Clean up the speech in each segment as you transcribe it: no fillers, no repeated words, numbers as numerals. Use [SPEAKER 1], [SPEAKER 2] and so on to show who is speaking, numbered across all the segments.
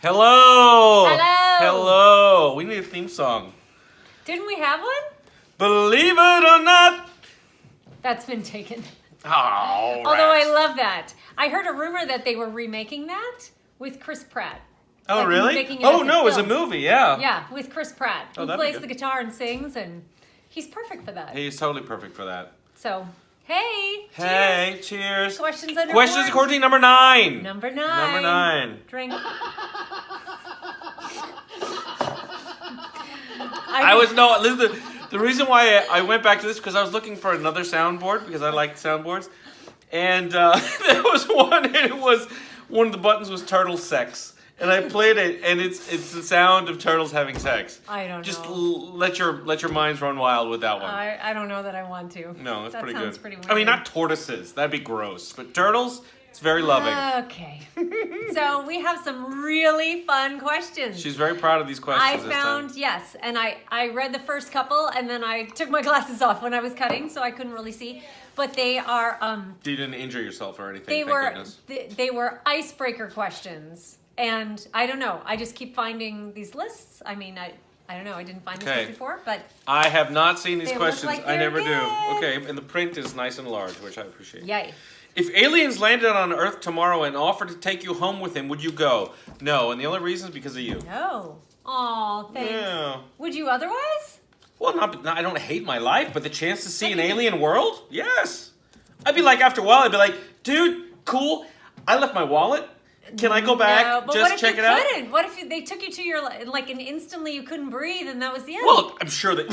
[SPEAKER 1] Hello.
[SPEAKER 2] Hello.
[SPEAKER 1] Hello. We need a theme song.
[SPEAKER 2] Didn't we have one?
[SPEAKER 1] Believe it or not.
[SPEAKER 2] That's been taken.
[SPEAKER 1] Oh,
[SPEAKER 2] Although I love that. I heard a rumor that they were remaking that with Chris Pratt.
[SPEAKER 1] Oh,
[SPEAKER 2] Like,
[SPEAKER 1] really?
[SPEAKER 2] making it
[SPEAKER 1] Oh,
[SPEAKER 2] as a
[SPEAKER 1] no, it's a
[SPEAKER 2] film.
[SPEAKER 1] movie, yeah.
[SPEAKER 2] Yeah, with Chris Pratt,
[SPEAKER 1] Oh,
[SPEAKER 2] who
[SPEAKER 1] that'd be
[SPEAKER 2] plays
[SPEAKER 1] good.
[SPEAKER 2] the guitar and sings, and he's perfect for that.
[SPEAKER 1] He's totally perfect for that.
[SPEAKER 2] So, hey.
[SPEAKER 1] Hey, cheers.
[SPEAKER 2] Questions under
[SPEAKER 1] Questions
[SPEAKER 2] board.
[SPEAKER 1] according to number 9.
[SPEAKER 2] Number 9.
[SPEAKER 1] Number 9.
[SPEAKER 2] Drink.
[SPEAKER 1] Listen, the reason why I went back to this because I was looking for another soundboard because I like soundboards, and there was one, and it was one of the buttons was turtle sex, and I played it, and it's the sound of turtles having sex.
[SPEAKER 2] I don't know.
[SPEAKER 1] Just let your minds run wild with that one.
[SPEAKER 2] I don't know that I want to.
[SPEAKER 1] No, that's pretty good.
[SPEAKER 2] That sounds pretty weird.
[SPEAKER 1] I mean, not tortoises. That'd be gross, but turtles. It's very loving.
[SPEAKER 2] Okay. So we have some really fun questions.
[SPEAKER 1] She's very proud of these questions
[SPEAKER 2] I found, yes, and I read the first couple, and then I took my glasses off when I was cutting, so I couldn't really see. But they are...
[SPEAKER 1] You didn't injure yourself or anything,
[SPEAKER 2] they
[SPEAKER 1] thank
[SPEAKER 2] were
[SPEAKER 1] goodness.
[SPEAKER 2] they were icebreaker questions, and I don't know. I just keep finding these lists. I mean, I don't know. I didn't find this list before, but...
[SPEAKER 1] I have not seen these
[SPEAKER 2] they
[SPEAKER 1] questions.
[SPEAKER 2] look like
[SPEAKER 1] I never
[SPEAKER 2] they're
[SPEAKER 1] do.
[SPEAKER 2] good.
[SPEAKER 1] Okay, and the print is nice and large, which I appreciate.
[SPEAKER 2] Yay.
[SPEAKER 1] If aliens landed on Earth tomorrow and offered to take you home with them, would you go? No, and the only reason is because of you.
[SPEAKER 2] No. Aw, thanks.
[SPEAKER 1] Yeah.
[SPEAKER 2] Would you otherwise?
[SPEAKER 1] Well, I don't hate my life, but the chance to see an alien world? Yes. I'd be like, after a while, I'd be like, dude, cool. I left my wallet. Can I go back?
[SPEAKER 2] No, but
[SPEAKER 1] just
[SPEAKER 2] what if
[SPEAKER 1] check
[SPEAKER 2] you
[SPEAKER 1] it out?
[SPEAKER 2] couldn't? What if they took you to your, like, and instantly you couldn't breathe and that was the end?
[SPEAKER 1] Well, I'm sure that...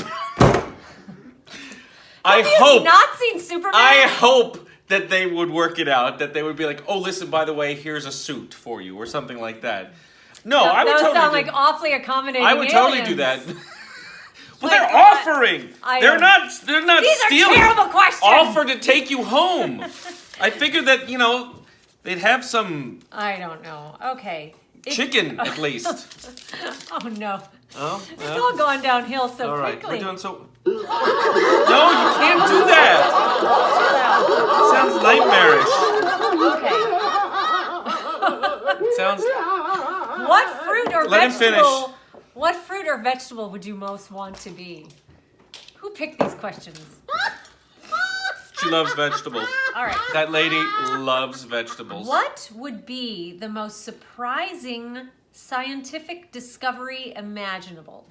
[SPEAKER 2] Have you not seen Superman?
[SPEAKER 1] I hope that they would work it out, that they would be like, oh, listen, by the way, here's a suit for you, or something like that. No, I would
[SPEAKER 2] that would
[SPEAKER 1] totally
[SPEAKER 2] sound like awfully accommodating.
[SPEAKER 1] I would totally do that. Well, they're offering. They're not
[SPEAKER 2] These
[SPEAKER 1] stealing.
[SPEAKER 2] are terrible questions.
[SPEAKER 1] Offer to take you home. I figured that, they'd have some
[SPEAKER 2] I don't know. Okay.
[SPEAKER 1] chicken, at least.
[SPEAKER 2] Oh, no.
[SPEAKER 1] Oh,
[SPEAKER 2] It's all gone downhill so
[SPEAKER 1] all right,
[SPEAKER 2] quickly.
[SPEAKER 1] we're doing so... No, you can't do that. Sounds nightmarish.
[SPEAKER 2] Okay.
[SPEAKER 1] Sounds...
[SPEAKER 2] What fruit or
[SPEAKER 1] Let him
[SPEAKER 2] vegetable?
[SPEAKER 1] finish.
[SPEAKER 2] What fruit or vegetable would you most want to be? Who picked these questions?
[SPEAKER 1] She loves vegetables.
[SPEAKER 2] All right.
[SPEAKER 1] That lady loves vegetables.
[SPEAKER 2] What would be the most surprising scientific discovery imaginable?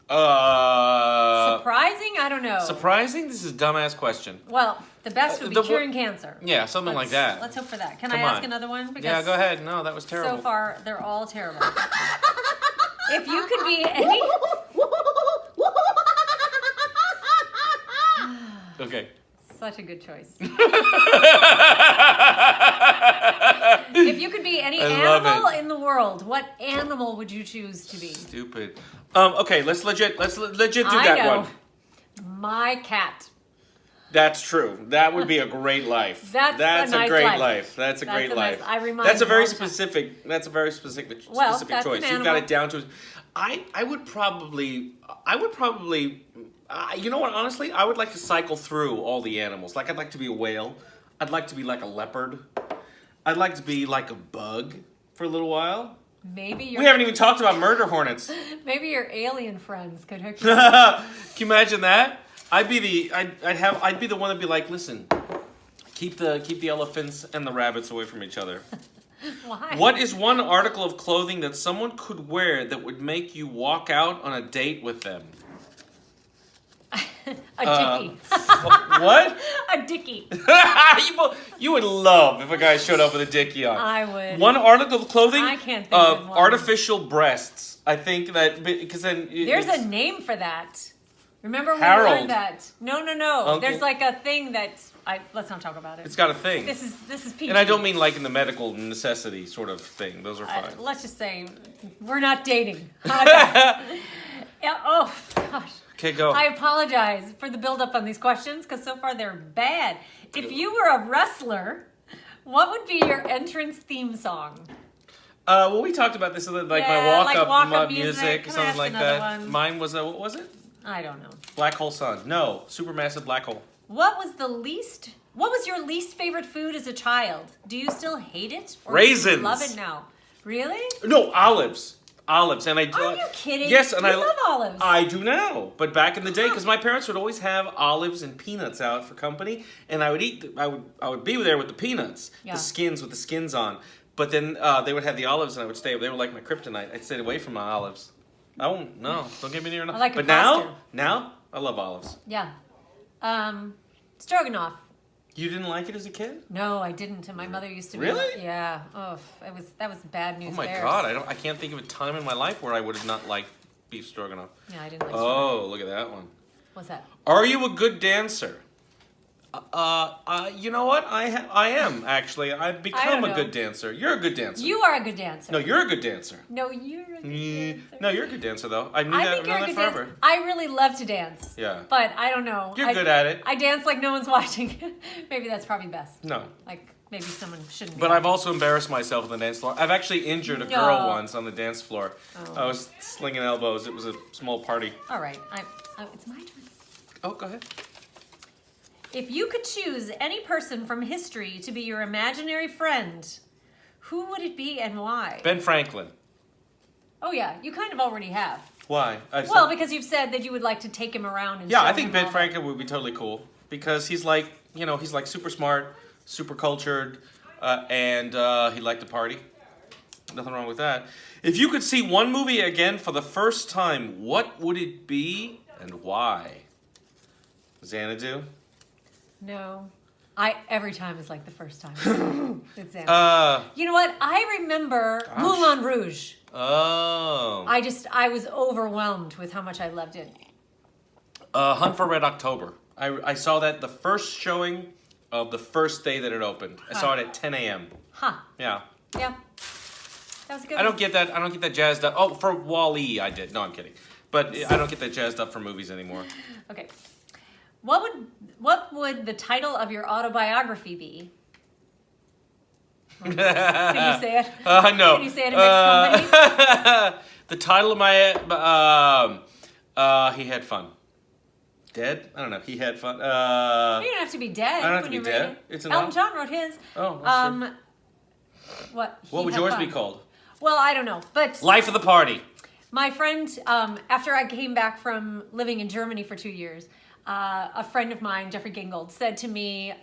[SPEAKER 2] Surprising? I don't know.
[SPEAKER 1] Surprising? This is a dumbass question.
[SPEAKER 2] Well, the best would be curing cancer.
[SPEAKER 1] Yeah, something like that.
[SPEAKER 2] Let's hope for that. Can
[SPEAKER 1] Come
[SPEAKER 2] I ask
[SPEAKER 1] on.
[SPEAKER 2] another one? Because
[SPEAKER 1] Yeah, go ahead. No, that was terrible.
[SPEAKER 2] so far, they're all terrible. If you could be any...
[SPEAKER 1] Okay.
[SPEAKER 2] Such a good choice. If you could be any animal in the world, what animal would you choose to be?
[SPEAKER 1] Stupid. Okay, let's legit do that one.
[SPEAKER 2] My cat.
[SPEAKER 1] That's true. That would be a great life.
[SPEAKER 2] That's a nice
[SPEAKER 1] great
[SPEAKER 2] life.
[SPEAKER 1] life. That's a great life.
[SPEAKER 2] I remind
[SPEAKER 1] That's a
[SPEAKER 2] you
[SPEAKER 1] very
[SPEAKER 2] all the time.
[SPEAKER 1] specific. That's a very specific
[SPEAKER 2] Well, that's
[SPEAKER 1] choice.
[SPEAKER 2] an
[SPEAKER 1] You've got
[SPEAKER 2] animal.
[SPEAKER 1] it down to. I would probably. You know what? Honestly, I would like to cycle through all the animals. Like, I'd like to be a whale. I'd like to be like a leopard. I'd like to be like a bug for a little while.
[SPEAKER 2] Maybe
[SPEAKER 1] We haven't even talked about murder hornets.
[SPEAKER 2] Maybe your alien friends could hook you
[SPEAKER 1] Can you imagine that? I'd be the one that'd be like, listen, keep the elephants and the rabbits away from each other.
[SPEAKER 2] Why?
[SPEAKER 1] What is one article of clothing that someone could wear that would make you walk out on a date with them?
[SPEAKER 2] A dickie.
[SPEAKER 1] What?
[SPEAKER 2] A dickie.
[SPEAKER 1] You would love if a guy showed up with a dickie on.
[SPEAKER 2] I would.
[SPEAKER 1] One article of clothing.
[SPEAKER 2] I can't think of one.
[SPEAKER 1] Artificial breasts. I think that because then
[SPEAKER 2] There's a name for that. Remember we
[SPEAKER 1] Harold.
[SPEAKER 2] learned that? No.
[SPEAKER 1] Uncle.
[SPEAKER 2] There's like a thing that let's not talk about it.
[SPEAKER 1] It's got a thing.
[SPEAKER 2] This is PG.
[SPEAKER 1] And I don't mean like in the medical necessity sort of thing. Those are fine.
[SPEAKER 2] Let's just say we're not dating. Okay. Yeah, oh gosh.
[SPEAKER 1] Okay, go.
[SPEAKER 2] I apologize for the buildup on these questions because so far they're bad. If you were a wrestler, what would be your entrance theme song?
[SPEAKER 1] Well, we talked about this, like my
[SPEAKER 2] like
[SPEAKER 1] walk-up
[SPEAKER 2] walk-up
[SPEAKER 1] music,
[SPEAKER 2] music. Can I
[SPEAKER 1] something
[SPEAKER 2] ask
[SPEAKER 1] like
[SPEAKER 2] another
[SPEAKER 1] that.
[SPEAKER 2] one?
[SPEAKER 1] Mine was, what was it?
[SPEAKER 2] I don't know.
[SPEAKER 1] Black Hole Sun. No, supermassive black hole.
[SPEAKER 2] What was your least favorite food as a child? Do you still hate it? Or
[SPEAKER 1] Raisins.
[SPEAKER 2] Do you love it now? Really?
[SPEAKER 1] No, olives. Olives, and I.
[SPEAKER 2] Are you kidding?
[SPEAKER 1] Yes, and
[SPEAKER 2] I
[SPEAKER 1] I
[SPEAKER 2] love olives.
[SPEAKER 1] I do now, but back in the day, because my parents would always have olives and peanuts out for company, and I would eat. I would be there with the peanuts,
[SPEAKER 2] Yeah.
[SPEAKER 1] the skins with the skins on. But then they would have the olives, and I would stay. They were like my kryptonite. I stayed away from my olives. Oh no! Don't get me near enough.
[SPEAKER 2] I like
[SPEAKER 1] but
[SPEAKER 2] a pasta.
[SPEAKER 1] now I love olives.
[SPEAKER 2] Yeah. Stroganoff.
[SPEAKER 1] You didn't like it as a kid?
[SPEAKER 2] No, I didn't. And my mother used to be.
[SPEAKER 1] Really?
[SPEAKER 2] Yeah. Oh, that was bad news.
[SPEAKER 1] Oh my
[SPEAKER 2] bears.
[SPEAKER 1] God! I can't think of a time in my life where I would have not liked beef stroganoff.
[SPEAKER 2] Yeah, I didn't like. Stroganoff.
[SPEAKER 1] Oh, look at that one.
[SPEAKER 2] What's that?
[SPEAKER 1] Are you a good dancer? You know what? I am actually. I've become a
[SPEAKER 2] know.
[SPEAKER 1] good dancer. You're a good dancer.
[SPEAKER 2] You are a good dancer.
[SPEAKER 1] No, you're a good dancer.
[SPEAKER 2] No, you're a good dancer.
[SPEAKER 1] No, you're a good dancer though. I knew
[SPEAKER 2] I
[SPEAKER 1] that.
[SPEAKER 2] think you're a
[SPEAKER 1] known
[SPEAKER 2] good
[SPEAKER 1] that forever.
[SPEAKER 2] dancer. I really love to dance.
[SPEAKER 1] Yeah.
[SPEAKER 2] But I don't know.
[SPEAKER 1] You're good at it.
[SPEAKER 2] I dance like no one's watching. Maybe that's probably best.
[SPEAKER 1] No.
[SPEAKER 2] Like maybe someone shouldn't. Be
[SPEAKER 1] But I've
[SPEAKER 2] watching.
[SPEAKER 1] also embarrassed myself on the dance floor. I've actually injured a
[SPEAKER 2] No.
[SPEAKER 1] girl once on the dance floor.
[SPEAKER 2] Oh.
[SPEAKER 1] I was slinging elbows. It was a small party.
[SPEAKER 2] All right. It's my turn.
[SPEAKER 1] Oh, go ahead.
[SPEAKER 2] If you could choose any person from history to be your imaginary friend, who would it be and why?
[SPEAKER 1] Ben Franklin.
[SPEAKER 2] Oh yeah, you kind of already have.
[SPEAKER 1] Why?
[SPEAKER 2] Well, because you've said that you would like to take him around and
[SPEAKER 1] Yeah,
[SPEAKER 2] show
[SPEAKER 1] I think
[SPEAKER 2] him
[SPEAKER 1] Ben
[SPEAKER 2] all
[SPEAKER 1] Franklin would be totally cool because he's like, he's like super smart, super cultured, and he liked to party. Nothing wrong with that. If you could see one movie again for the first time, what would it be and why? Xanadu?
[SPEAKER 2] No. Every time is like the first time. It's Xanadu. You know what? I remember Moulin Rouge.
[SPEAKER 1] Oh.
[SPEAKER 2] I was overwhelmed with how much I loved it.
[SPEAKER 1] Hunt for Red October. I saw that the first showing of the first day that it opened. I saw it at 10 a.m.
[SPEAKER 2] Huh.
[SPEAKER 1] Yeah.
[SPEAKER 2] Yeah. That was a good
[SPEAKER 1] I don't get that jazzed up. Oh, for Wall-E I did. No, I'm kidding. But I don't get that jazzed up for movies anymore.
[SPEAKER 2] Okay. What would the title of your autobiography be? Can you say it?
[SPEAKER 1] No.
[SPEAKER 2] Can you say it in mixed company?
[SPEAKER 1] The title of my He Had Fun. Dead? I don't know. He Had Fun.
[SPEAKER 2] You don't have to be dead.
[SPEAKER 1] I don't have to
[SPEAKER 2] when
[SPEAKER 1] be
[SPEAKER 2] you're
[SPEAKER 1] dead.
[SPEAKER 2] ready.
[SPEAKER 1] It's an
[SPEAKER 2] Elton John wrote his.
[SPEAKER 1] Oh, that's true.
[SPEAKER 2] What
[SPEAKER 1] Would yours be called?
[SPEAKER 2] Well, I don't know, but
[SPEAKER 1] Life of the Party.
[SPEAKER 2] my friend, after I came back from living in Germany for 2 years, a friend of mine, Jeffrey Gingold, said to me,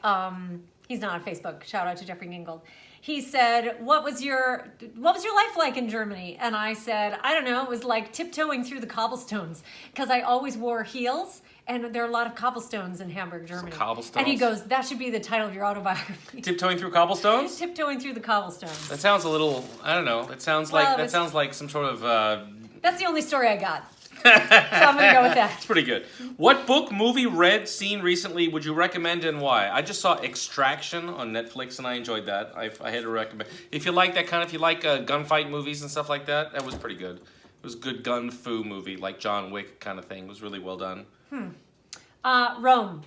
[SPEAKER 2] he's not on Facebook, shout out to Jeffrey Gingold. He said, what was your life like in Germany? And I said, I don't know, it was like tiptoeing through the cobblestones, because I always wore heels, and there are a lot of cobblestones in Hamburg, Germany.
[SPEAKER 1] Cobblestones?
[SPEAKER 2] And he goes, that should be the title of your autobiography.
[SPEAKER 1] Tiptoeing through cobblestones?
[SPEAKER 2] Tiptoeing through the cobblestones.
[SPEAKER 1] That sounds a little, I don't know. That sounds like some sort of
[SPEAKER 2] That's the only story I got. So I'm going to go with that.
[SPEAKER 1] It's pretty good. What book, movie, read, seen recently would you recommend and why? I just saw Extraction on Netflix and I enjoyed that. I had to recommend. If you like that kind of, if you like gunfight movies and stuff like that, that was pretty good. It was a good gun fu movie, like John Wick kind of thing. It was really well done.
[SPEAKER 2] Rome.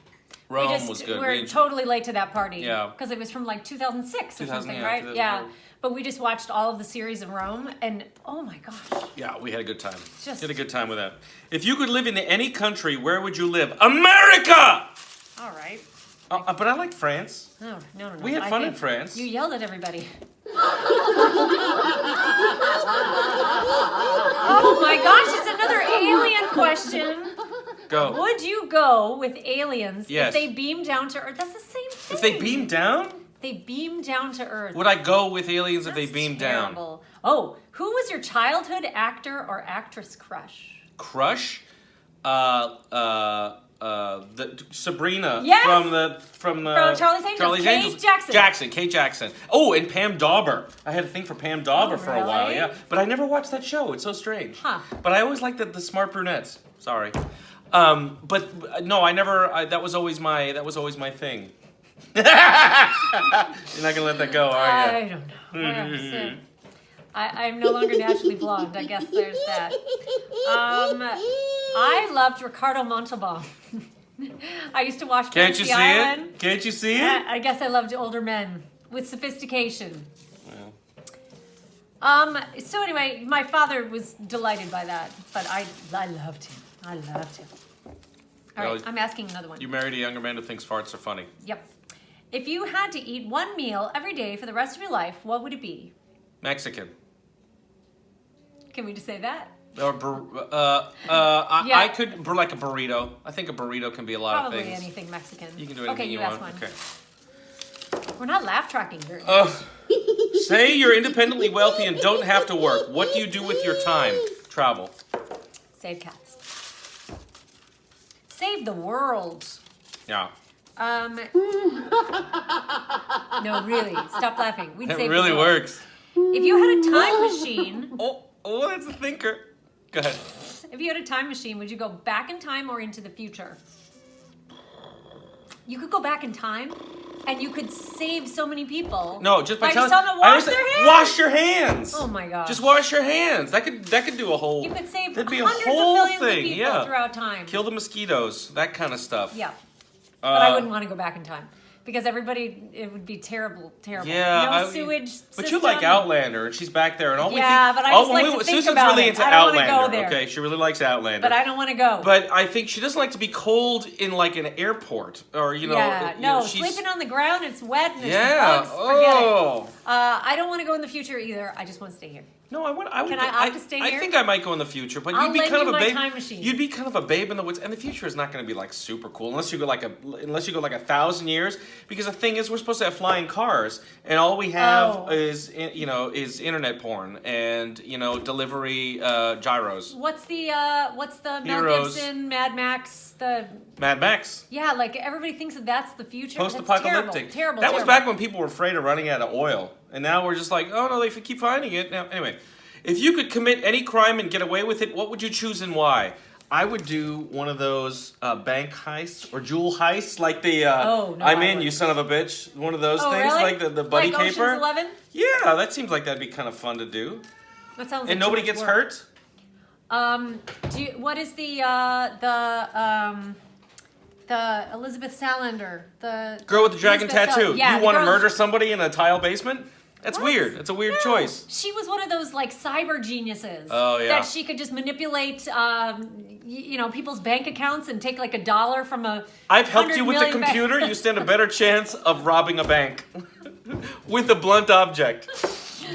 [SPEAKER 1] Rome was good.
[SPEAKER 2] We're totally late to that party.
[SPEAKER 1] Yeah.
[SPEAKER 2] Because it was from like 2006 or something,
[SPEAKER 1] yeah,
[SPEAKER 2] right?
[SPEAKER 1] 2004.
[SPEAKER 2] Yeah. But we just watched all of the series of Rome, and oh my gosh.
[SPEAKER 1] Yeah, we had a good time.
[SPEAKER 2] Just-
[SPEAKER 1] Had a good time with that. If you could live in any country, where would you live? America!
[SPEAKER 2] All right.
[SPEAKER 1] But I like France.
[SPEAKER 2] No.
[SPEAKER 1] We had
[SPEAKER 2] I
[SPEAKER 1] fun
[SPEAKER 2] think
[SPEAKER 1] in France.
[SPEAKER 2] You yelled at everybody. Oh my gosh, it's another alien question.
[SPEAKER 1] Go.
[SPEAKER 2] Would you go with aliens
[SPEAKER 1] Yes.
[SPEAKER 2] if they beam down to Earth? That's the same thing.
[SPEAKER 1] If they beam down?
[SPEAKER 2] They beam down to Earth.
[SPEAKER 1] Would I go with aliens if they
[SPEAKER 2] That's
[SPEAKER 1] beam down?
[SPEAKER 2] terrible. Oh, who was your childhood actor or actress crush?
[SPEAKER 1] Crush? The Sabrina
[SPEAKER 2] Yes!
[SPEAKER 1] from
[SPEAKER 2] Charlie's Angels. Kate Jackson.
[SPEAKER 1] Kate Jackson. Oh, and Pam Dauber. I had a thing for Pam Dauber for a while,
[SPEAKER 2] really?
[SPEAKER 1] yeah. But I never watched that show. It's so strange.
[SPEAKER 2] Huh.
[SPEAKER 1] But I always liked the smart brunettes. Sorry. But no, I never. That was always my thing. You're not gonna let that go, are you?
[SPEAKER 2] I don't know. Yeah, I'm no longer naturally blonde. I guess there's that. I loved Ricardo Montalban. I used to watch
[SPEAKER 1] Can't you
[SPEAKER 2] Fantasy
[SPEAKER 1] see
[SPEAKER 2] Island.
[SPEAKER 1] it? Can't you see it?
[SPEAKER 2] I guess I loved older men with sophistication.
[SPEAKER 1] Well.
[SPEAKER 2] So anyway, my father was delighted by that, but I loved him. I loved him. All right,
[SPEAKER 1] Well,
[SPEAKER 2] I'm asking another one.
[SPEAKER 1] You married a younger man who thinks farts are funny.
[SPEAKER 2] Yep. If you had to eat one meal every day for the rest of your life, what would it be?
[SPEAKER 1] Mexican.
[SPEAKER 2] Can we just say that?
[SPEAKER 1] Or
[SPEAKER 2] Yeah.
[SPEAKER 1] I could like a burrito. I think a burrito can be a lot
[SPEAKER 2] Probably
[SPEAKER 1] of things.
[SPEAKER 2] anything Mexican.
[SPEAKER 1] You can do anything
[SPEAKER 2] okay,
[SPEAKER 1] you
[SPEAKER 2] ask
[SPEAKER 1] want.
[SPEAKER 2] one.
[SPEAKER 1] Okay.
[SPEAKER 2] We're not laugh tracking very much.
[SPEAKER 1] Say you're independently wealthy and don't have to work. What do you do with your time? Travel.
[SPEAKER 2] Save cats. Save the world.
[SPEAKER 1] Yeah.
[SPEAKER 2] No, really. Stop laughing. We'd
[SPEAKER 1] That
[SPEAKER 2] save
[SPEAKER 1] really
[SPEAKER 2] the world.
[SPEAKER 1] works.
[SPEAKER 2] If you had a time machine,
[SPEAKER 1] Oh, that's a thinker. Go ahead.
[SPEAKER 2] if you had a time machine, would you go back in time or into the future? You could go back in time, and you could save so many people.
[SPEAKER 1] No, just by telling
[SPEAKER 2] them to wash their hands.
[SPEAKER 1] Wash your hands.
[SPEAKER 2] Oh my god.
[SPEAKER 1] Just wash your hands. That could do a whole.
[SPEAKER 2] You could save
[SPEAKER 1] that'd be a
[SPEAKER 2] hundreds
[SPEAKER 1] whole
[SPEAKER 2] of millions
[SPEAKER 1] thing.
[SPEAKER 2] of people
[SPEAKER 1] Yeah.
[SPEAKER 2] throughout time.
[SPEAKER 1] Kill the mosquitoes. That kind of stuff.
[SPEAKER 2] Yeah. But I wouldn't want to go back in time. Because it would be terrible.
[SPEAKER 1] Yeah,
[SPEAKER 2] no
[SPEAKER 1] I mean,
[SPEAKER 2] sewage
[SPEAKER 1] but you like Outlander, and she's back there, and all
[SPEAKER 2] Yeah,
[SPEAKER 1] we think.
[SPEAKER 2] but I just like to think
[SPEAKER 1] Susan's
[SPEAKER 2] about
[SPEAKER 1] really
[SPEAKER 2] it.
[SPEAKER 1] into
[SPEAKER 2] I don't wanna
[SPEAKER 1] Outlander.
[SPEAKER 2] go there.
[SPEAKER 1] Okay, she really likes Outlander.
[SPEAKER 2] But I don't want to go.
[SPEAKER 1] But I think she doesn't like to be cold in like an airport, or
[SPEAKER 2] yeah, no,
[SPEAKER 1] she's,
[SPEAKER 2] sleeping on the ground, it's wet and there's
[SPEAKER 1] yeah.
[SPEAKER 2] bugs. Forget
[SPEAKER 1] Oh.
[SPEAKER 2] it. I don't want to go in the future either. I just want to stay here.
[SPEAKER 1] No, I would.
[SPEAKER 2] Can I opt to stay
[SPEAKER 1] I
[SPEAKER 2] here?
[SPEAKER 1] think I might go in the future, but
[SPEAKER 2] I'll
[SPEAKER 1] you'd be
[SPEAKER 2] lend
[SPEAKER 1] kind
[SPEAKER 2] you
[SPEAKER 1] of a
[SPEAKER 2] my
[SPEAKER 1] babe.
[SPEAKER 2] time machine.
[SPEAKER 1] You'd be kind of a babe in the woods, and the future is not going to be like super cool unless you go like 1,000 years. Because the thing is, we're supposed to have flying cars, and all we have is internet porn and delivery gyros.
[SPEAKER 2] What's the Mel
[SPEAKER 1] Heroes.
[SPEAKER 2] Gibson, Mad Max,
[SPEAKER 1] Mad Max.
[SPEAKER 2] yeah, like everybody thinks that's the future.
[SPEAKER 1] Post-apocalyptic.
[SPEAKER 2] That's terrible.
[SPEAKER 1] That was back when people were afraid of running out of oil, and now we're just like, oh no, they keep finding it. Now, anyway, if you could commit any crime and get away with it, what would you choose and why? I would do one of those bank heists or jewel heists, like the I'm in, you son of a bitch. One of those things,
[SPEAKER 2] really?
[SPEAKER 1] like the buddy
[SPEAKER 2] like
[SPEAKER 1] caper.
[SPEAKER 2] Ocean's 11?
[SPEAKER 1] Yeah, that seems like that'd be kind of fun to do.
[SPEAKER 2] That sounds like
[SPEAKER 1] And nobody
[SPEAKER 2] too much
[SPEAKER 1] gets
[SPEAKER 2] work.
[SPEAKER 1] hurt.
[SPEAKER 2] What is the Elizabeth Salander, the
[SPEAKER 1] Girl with the dragon
[SPEAKER 2] Elizabeth
[SPEAKER 1] tattoo.
[SPEAKER 2] Yeah,
[SPEAKER 1] you
[SPEAKER 2] the
[SPEAKER 1] want to
[SPEAKER 2] girl-
[SPEAKER 1] murder somebody in a tile basement? That's
[SPEAKER 2] What?
[SPEAKER 1] weird. It's a weird
[SPEAKER 2] No.
[SPEAKER 1] choice.
[SPEAKER 2] She was one of those like cyber geniuses.
[SPEAKER 1] Oh, yeah.
[SPEAKER 2] That she could just manipulate, people's bank accounts and take like $1 from a.
[SPEAKER 1] I've helped you with the
[SPEAKER 2] 100 million
[SPEAKER 1] computer. You stand a better chance of robbing a bank with a blunt object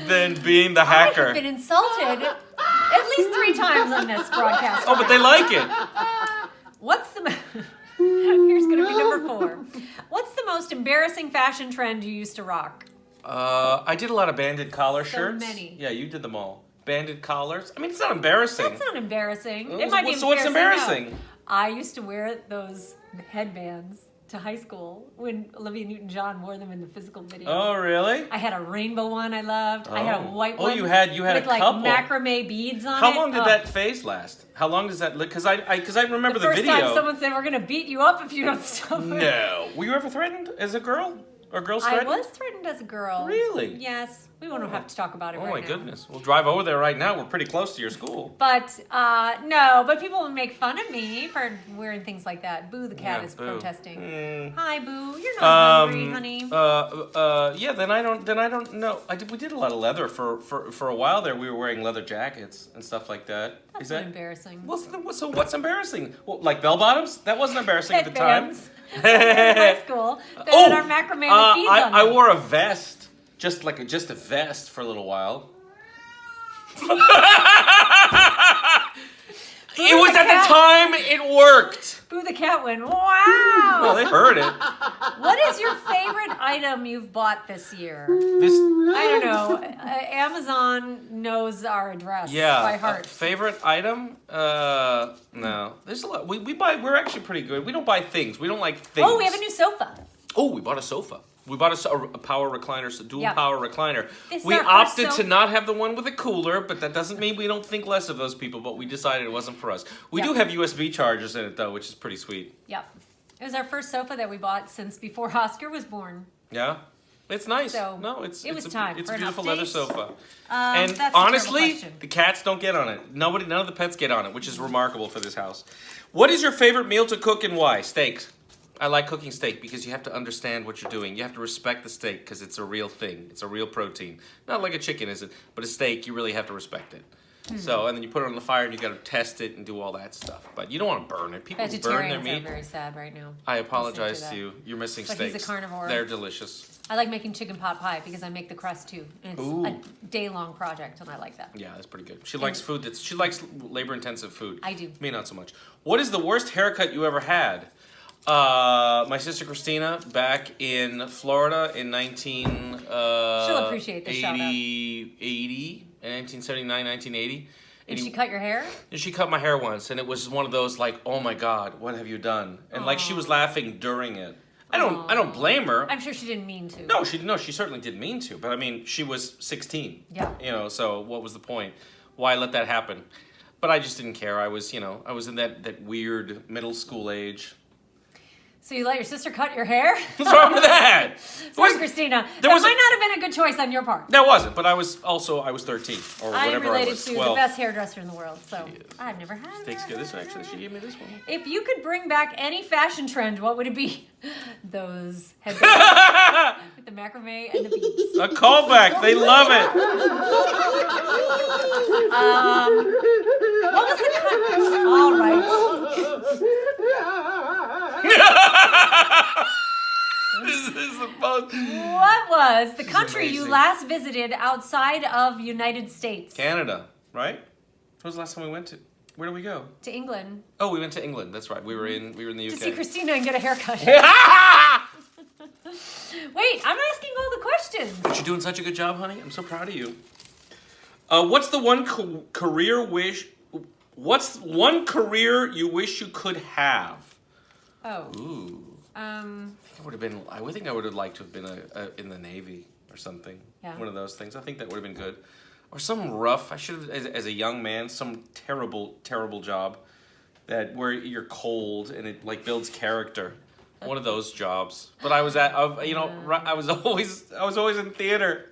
[SPEAKER 1] than being the
[SPEAKER 2] I
[SPEAKER 1] hacker.
[SPEAKER 2] have been insulted at least 3 times on this broadcast.
[SPEAKER 1] Oh, but they like it.
[SPEAKER 2] What's the? Here's gonna be number 4. What's the most embarrassing fashion trend you used to rock?
[SPEAKER 1] I did a lot of banded collar shirts.
[SPEAKER 2] many.
[SPEAKER 1] Yeah, you did them all. Banded collars. I mean, it's not embarrassing.
[SPEAKER 2] That's not embarrassing.
[SPEAKER 1] Oh,
[SPEAKER 2] It might be
[SPEAKER 1] so what's
[SPEAKER 2] embarrassing.
[SPEAKER 1] embarrassing?
[SPEAKER 2] now. I used to wear those headbands to high school when Olivia Newton-John wore them in the physical video.
[SPEAKER 1] Oh, really?
[SPEAKER 2] I had a rainbow one I loved. I had a white
[SPEAKER 1] Oh,
[SPEAKER 2] one.
[SPEAKER 1] you had
[SPEAKER 2] with
[SPEAKER 1] a
[SPEAKER 2] like
[SPEAKER 1] couple.
[SPEAKER 2] macrame beads on it.
[SPEAKER 1] How long did
[SPEAKER 2] Oh.
[SPEAKER 1] that phase last? How long does that look? Because I remember the
[SPEAKER 2] first
[SPEAKER 1] video.
[SPEAKER 2] time someone said, we're going to beat you up if you don't stop.
[SPEAKER 1] No. Were you ever threatened as a girl? Or girls
[SPEAKER 2] I
[SPEAKER 1] threatened?
[SPEAKER 2] was threatened as a girl.
[SPEAKER 1] Really?
[SPEAKER 2] Yes. We won't have to talk about it
[SPEAKER 1] Oh
[SPEAKER 2] right
[SPEAKER 1] my
[SPEAKER 2] now.
[SPEAKER 1] goodness. We'll drive over there right now. We're pretty close to your school.
[SPEAKER 2] But no, but people would make fun of me for wearing things like that. Boo the cat
[SPEAKER 1] Yeah,
[SPEAKER 2] is
[SPEAKER 1] Boo.
[SPEAKER 2] protesting. Hi Boo, you're not hungry, honey.
[SPEAKER 1] Yeah, then I don't know. We did a lot of leather for a while there. We were wearing leather jackets and stuff like that.
[SPEAKER 2] That's
[SPEAKER 1] Is
[SPEAKER 2] not
[SPEAKER 1] that
[SPEAKER 2] embarrassing.
[SPEAKER 1] So what's embarrassing? Well, like bell bottoms? That wasn't embarrassing at the time.
[SPEAKER 2] Headbands. In high school, that had our macrame with beads on
[SPEAKER 1] I
[SPEAKER 2] them.
[SPEAKER 1] wore a vest, just a vest for a little while. It was at the time it worked.
[SPEAKER 2] Boo the cat went, wow.
[SPEAKER 1] Well, they heard it.
[SPEAKER 2] What is your favorite item you've bought this year?
[SPEAKER 1] This.
[SPEAKER 2] I don't know. Amazon knows our address by heart.
[SPEAKER 1] Favorite item? No. There's a lot. We buy. We're actually pretty good. We don't buy things. We don't like things.
[SPEAKER 2] Oh, we have a new sofa.
[SPEAKER 1] Oh, we bought a sofa. We bought a power recliner, so dual power recliner.
[SPEAKER 2] This is
[SPEAKER 1] We
[SPEAKER 2] our first
[SPEAKER 1] opted to
[SPEAKER 2] sofa.
[SPEAKER 1] not have the one with a cooler, but that doesn't mean we don't think less of those people, but we decided it wasn't for us. We do have USB chargers in it, though, which is pretty sweet.
[SPEAKER 2] Yep. It was our first sofa that we bought since before Oscar was born.
[SPEAKER 1] Yeah? It's nice.
[SPEAKER 2] So,
[SPEAKER 1] No, it's
[SPEAKER 2] time
[SPEAKER 1] it's
[SPEAKER 2] for
[SPEAKER 1] a
[SPEAKER 2] an
[SPEAKER 1] beautiful
[SPEAKER 2] update.
[SPEAKER 1] leather sofa.
[SPEAKER 2] That's
[SPEAKER 1] And
[SPEAKER 2] a terrible
[SPEAKER 1] honestly,
[SPEAKER 2] question.
[SPEAKER 1] the cats don't get on it. None of the pets get on it, which is remarkable for this house. What is your favorite meal to cook and why? Steaks. I like cooking steak because you have to understand what you're doing. You have to respect the steak because it's a real thing. It's a real protein. Not like a chicken, is it? But a steak, you really have to respect it. So, and then you put it on the fire and you got to test it and do all that stuff. But you don't want to burn it. People who burn their
[SPEAKER 2] Vegetarians are
[SPEAKER 1] meat.
[SPEAKER 2] very sad right now.
[SPEAKER 1] I apologize
[SPEAKER 2] that.
[SPEAKER 1] to you. You're missing
[SPEAKER 2] But
[SPEAKER 1] steaks.
[SPEAKER 2] he's a carnivore.
[SPEAKER 1] They're delicious.
[SPEAKER 2] I like making chicken pot pie because I make the crust too. And it's
[SPEAKER 1] Ooh.
[SPEAKER 2] a day-long project, and I like that.
[SPEAKER 1] Yeah, that's pretty good. She likes food. She likes labor-intensive food.
[SPEAKER 2] I do.
[SPEAKER 1] Me, not so much. What is the worst haircut you ever had? My sister Christina back in Florida in
[SPEAKER 2] She'll appreciate the shout out.
[SPEAKER 1] 1979, 1980.
[SPEAKER 2] Did she cut your hair?
[SPEAKER 1] And she cut my hair once, and it was one of those like, oh my God, what have you done? And like she was laughing during it. I don't blame her.
[SPEAKER 2] I'm sure she didn't mean to.
[SPEAKER 1] No, she certainly didn't mean to. But I mean, she was 16.
[SPEAKER 2] Yeah.
[SPEAKER 1] You know, so what was the point? Why let that happen? But I just didn't care. I was in that weird middle school age.
[SPEAKER 2] So you let your sister cut your hair?
[SPEAKER 1] What's wrong with that?
[SPEAKER 2] Sorry, Christina. That might not have been a good choice on your part.
[SPEAKER 1] That wasn't, but I was 13 or whatever I
[SPEAKER 2] I'm related
[SPEAKER 1] was.
[SPEAKER 2] to
[SPEAKER 1] 12.
[SPEAKER 2] the best hairdresser in the world, so I've never had a
[SPEAKER 1] Takes care of this actually. She gave me this one.
[SPEAKER 2] If you could bring back any fashion trend, what would it be? Those headbands with the macrame and the beads.
[SPEAKER 1] A callback. They love it.
[SPEAKER 2] What was the all right.
[SPEAKER 1] This is the most...
[SPEAKER 2] What was the country you last visited outside of United States?
[SPEAKER 1] Canada, right? When was the last time we went to? Where did we go?
[SPEAKER 2] To England.
[SPEAKER 1] Oh, we went to England. That's right. We were in the UK.
[SPEAKER 2] To see Christina and get a haircut. Wait, I'm asking all the questions.
[SPEAKER 1] But you're doing such a good job, honey. I'm so proud of you. What's the one career wish? What's one career you wish you could have?
[SPEAKER 2] Oh.
[SPEAKER 1] Ooh. I think I would have liked to have been in the Navy or something.
[SPEAKER 2] Yeah.
[SPEAKER 1] One of those things. I think that would have been good. Or some rough. I should have, as a young man, some terrible, terrible job where you're cold and it like builds character. One of those jobs. but I was always in theater,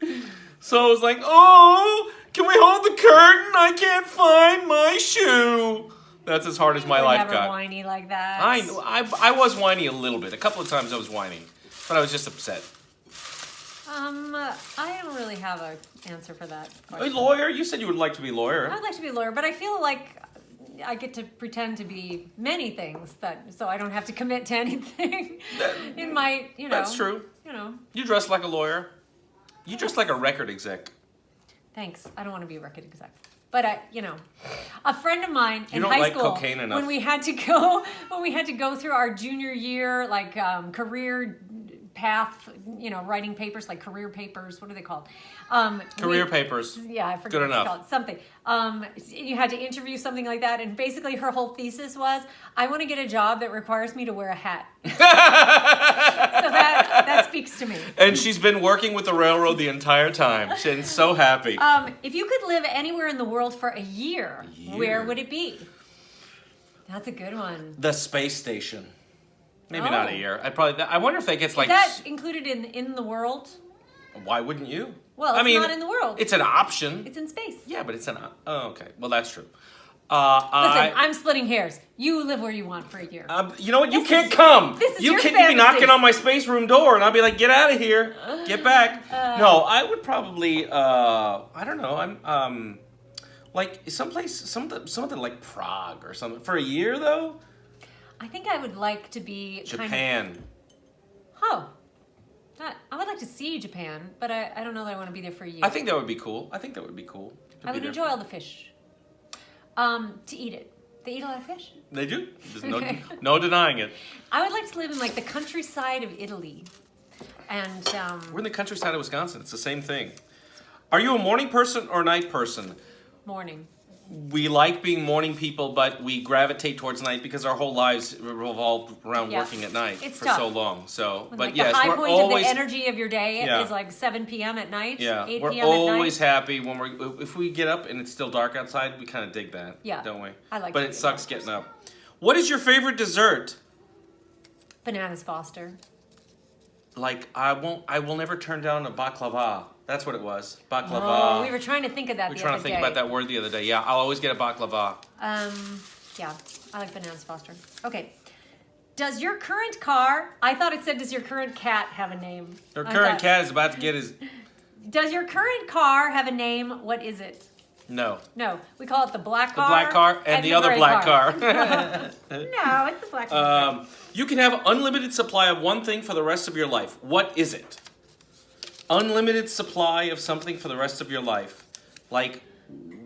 [SPEAKER 1] so I was like, oh, can we hold the curtain? I can't find my shoe. That's as hard as my life got.
[SPEAKER 2] Never whiny like that.
[SPEAKER 1] I was whiny a little bit. A couple of times I was whining, but I was just upset.
[SPEAKER 2] I don't really have an answer for that
[SPEAKER 1] A
[SPEAKER 2] question.
[SPEAKER 1] lawyer? You said you would like to be a lawyer.
[SPEAKER 2] I'd like to be a lawyer, but I feel like I get to pretend to be many things, so I don't have to commit to anything. It might,
[SPEAKER 1] That's true. You dress like a lawyer. You dress like a record exec.
[SPEAKER 2] Thanks. I don't want to be a record exec. But a friend of mine in
[SPEAKER 1] don't
[SPEAKER 2] high
[SPEAKER 1] like
[SPEAKER 2] school,
[SPEAKER 1] cocaine enough.
[SPEAKER 2] when we had to go through our junior year, like career path, writing papers, like career papers. What are they called?
[SPEAKER 1] Career papers.
[SPEAKER 2] Yeah, I forget
[SPEAKER 1] Good
[SPEAKER 2] what it's
[SPEAKER 1] enough.
[SPEAKER 2] called. Something. You had to interview something like that, and basically her whole thesis was, I want to get a job that requires me to wear a hat. So that speaks to me.
[SPEAKER 1] And she's been working with the railroad the entire time. She's so happy.
[SPEAKER 2] If you could live anywhere in the world for a year, where would it be? That's a good one.
[SPEAKER 1] The space station. Maybe not a year. I wonder if that gets like...
[SPEAKER 2] Is that included in the world?
[SPEAKER 1] Why wouldn't you?
[SPEAKER 2] Well, it's not in the world.
[SPEAKER 1] It's an option.
[SPEAKER 2] It's in space.
[SPEAKER 1] Yeah, but it's an... Oh, okay. Well, that's true.
[SPEAKER 2] Listen, I'm splitting hairs. You live where you want for a year.
[SPEAKER 1] You know what? You can't come.
[SPEAKER 2] This is
[SPEAKER 1] you
[SPEAKER 2] your
[SPEAKER 1] can't
[SPEAKER 2] fantasy.
[SPEAKER 1] be knocking on my space room door, and I'll be like, "Get out of here! Get back!" No, I would probably. I don't know. I'm like something like Prague or something for a year though.
[SPEAKER 2] I think I would like to be
[SPEAKER 1] Japan.
[SPEAKER 2] I would like to see Japan, but I don't know that I want to be there for a year.
[SPEAKER 1] I think that would be cool. I
[SPEAKER 2] I would enjoy all the fish. To eat it. They eat a lot of fish.
[SPEAKER 1] They do. There's no denying it.
[SPEAKER 2] I would like to live in like the countryside of Italy. And
[SPEAKER 1] We're in the countryside of Wisconsin. It's the same thing. Are you a morning person or a night person?
[SPEAKER 2] morning.
[SPEAKER 1] We like being morning people, but we gravitate towards night because our whole lives revolve around working at night for so long. So,
[SPEAKER 2] When,
[SPEAKER 1] but
[SPEAKER 2] like,
[SPEAKER 1] yes,
[SPEAKER 2] the high
[SPEAKER 1] we're
[SPEAKER 2] point
[SPEAKER 1] always
[SPEAKER 2] of the energy of your day is like 7 p.m. at night. 8
[SPEAKER 1] we're
[SPEAKER 2] p.m.
[SPEAKER 1] always
[SPEAKER 2] at night.
[SPEAKER 1] happy when if we get up and it's still dark outside. We kind of dig that, don't we?
[SPEAKER 2] I like.
[SPEAKER 1] But it sucks getting up. What is your favorite dessert?
[SPEAKER 2] Bananas Foster.
[SPEAKER 1] Like I will never turn down a baklava. That's what it was. Baklava.
[SPEAKER 2] Oh, we were trying to think of that.
[SPEAKER 1] We were trying to think about that word the other day. Yeah, I'll always get a baklava.
[SPEAKER 2] Yeah, I like Bananas Foster. Okay. Does your current car? I thought it said, does your current cat have a name?
[SPEAKER 1] Your current cat is about to get his.
[SPEAKER 2] Does your current car have a name? What is it?
[SPEAKER 1] No.
[SPEAKER 2] No, we call it the black car.
[SPEAKER 1] The black car and the other
[SPEAKER 2] gray
[SPEAKER 1] black car.
[SPEAKER 2] No, it's the black car.
[SPEAKER 1] You can have unlimited supply of one thing for the rest of your life. What is it? unlimited supply of something for the rest of your life, like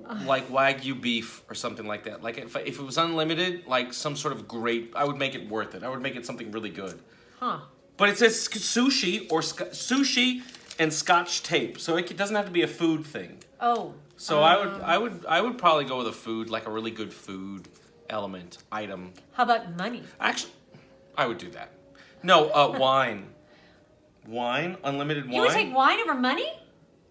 [SPEAKER 1] Wagyu beef or something like that. Like if it was unlimited, like some sort of great, I would make it worth it. I would make it something really good.
[SPEAKER 2] Huh.
[SPEAKER 1] But it says sushi or sushi and Scotch tape, so it doesn't have to be a food thing.
[SPEAKER 2] Oh.
[SPEAKER 1] So I would probably go with a food, like a really good food element item.
[SPEAKER 2] How about money?
[SPEAKER 1] Actually, I would do that. No, wine. Wine, unlimited wine.
[SPEAKER 2] You would take wine over money?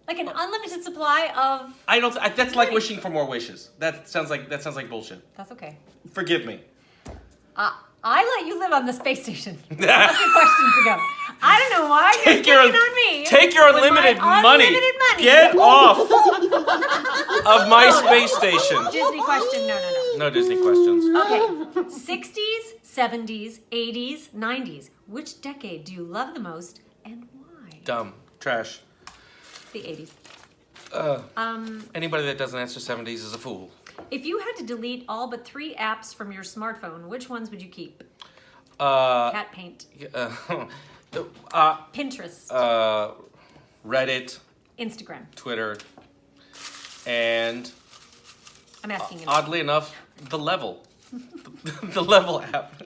[SPEAKER 2] Like an unlimited supply of.
[SPEAKER 1] I don't. That's like wishing for more wishes. That sounds like bullshit.
[SPEAKER 2] That's okay.
[SPEAKER 1] Forgive me.
[SPEAKER 2] I let you live on the space station a few questions ago. I don't know why you're picking on me.
[SPEAKER 1] Take your unlimited money. Get off of my space station.
[SPEAKER 2] Disney question? No.
[SPEAKER 1] No Disney questions.
[SPEAKER 2] Okay. 60s, 70s, 80s, 90s. Which decade do you love the most and why?
[SPEAKER 1] Dumb. Trash.
[SPEAKER 2] The 80s.
[SPEAKER 1] Anybody that doesn't answer 70s is a fool.
[SPEAKER 2] If you had to delete all but 3 apps from your smartphone, which ones would you keep? Cat paint. Pinterest.
[SPEAKER 1] Reddit.
[SPEAKER 2] Instagram.
[SPEAKER 1] Twitter. And
[SPEAKER 2] I'm asking you.
[SPEAKER 1] Oddly enough, the Level. The Level app.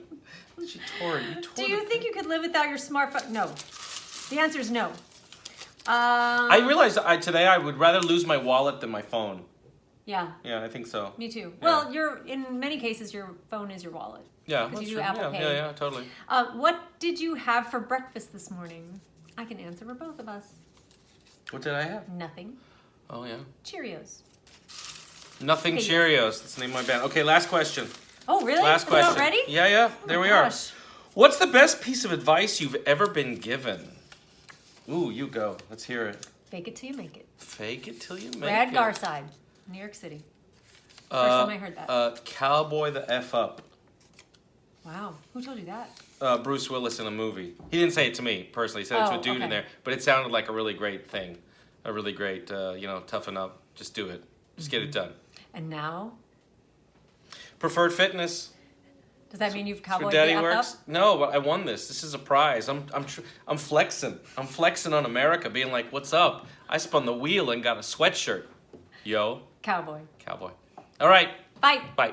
[SPEAKER 1] She tore it.
[SPEAKER 2] Do you think you could live without your smartphone? No. The answer is no.
[SPEAKER 1] I realized today I would rather lose my wallet than my phone.
[SPEAKER 2] Yeah.
[SPEAKER 1] Yeah, I think so.
[SPEAKER 2] Me too.
[SPEAKER 1] Yeah.
[SPEAKER 2] Well, in many cases, your phone is your wallet.
[SPEAKER 1] Yeah,
[SPEAKER 2] because you
[SPEAKER 1] true.
[SPEAKER 2] do Apple Pay.
[SPEAKER 1] Yeah, totally.
[SPEAKER 2] What did you have for breakfast this morning? I can answer for both of us.
[SPEAKER 1] What did I have?
[SPEAKER 2] Nothing.
[SPEAKER 1] Oh, yeah.
[SPEAKER 2] Cheerios.
[SPEAKER 1] Nothing
[SPEAKER 2] Okay,
[SPEAKER 1] Cheerios. That's the name of my band. Okay, last question.
[SPEAKER 2] Oh, really?
[SPEAKER 1] Last question.
[SPEAKER 2] Already?
[SPEAKER 1] Yeah. There we are. What's the best piece of advice you've ever been given? Ooh, you go. Let's hear it.
[SPEAKER 2] Fake it till you make it.
[SPEAKER 1] Fake it till you make
[SPEAKER 2] Brad
[SPEAKER 1] it.
[SPEAKER 2] Garside, New York City. First time I heard that.
[SPEAKER 1] Cowboy the F up.
[SPEAKER 2] Wow. Who told you that?
[SPEAKER 1] Bruce Willis in a movie. He didn't say it to me personally. He said it to a dude in there. But it sounded like a really great thing. A really great, toughen up. Just do it. Just get it done.
[SPEAKER 2] And now?
[SPEAKER 1] Preferred fitness.
[SPEAKER 2] Does that mean you've
[SPEAKER 1] For
[SPEAKER 2] cowboyed
[SPEAKER 1] Daddy
[SPEAKER 2] the F
[SPEAKER 1] Works?
[SPEAKER 2] up?
[SPEAKER 1] No, but I won this. This is a prize. I'm flexing. I'm flexing on America, being like, "What's up? I spun the wheel and got a sweatshirt." Yo.
[SPEAKER 2] Cowboy.
[SPEAKER 1] Cowboy. All right.
[SPEAKER 2] Bye.
[SPEAKER 1] Bye.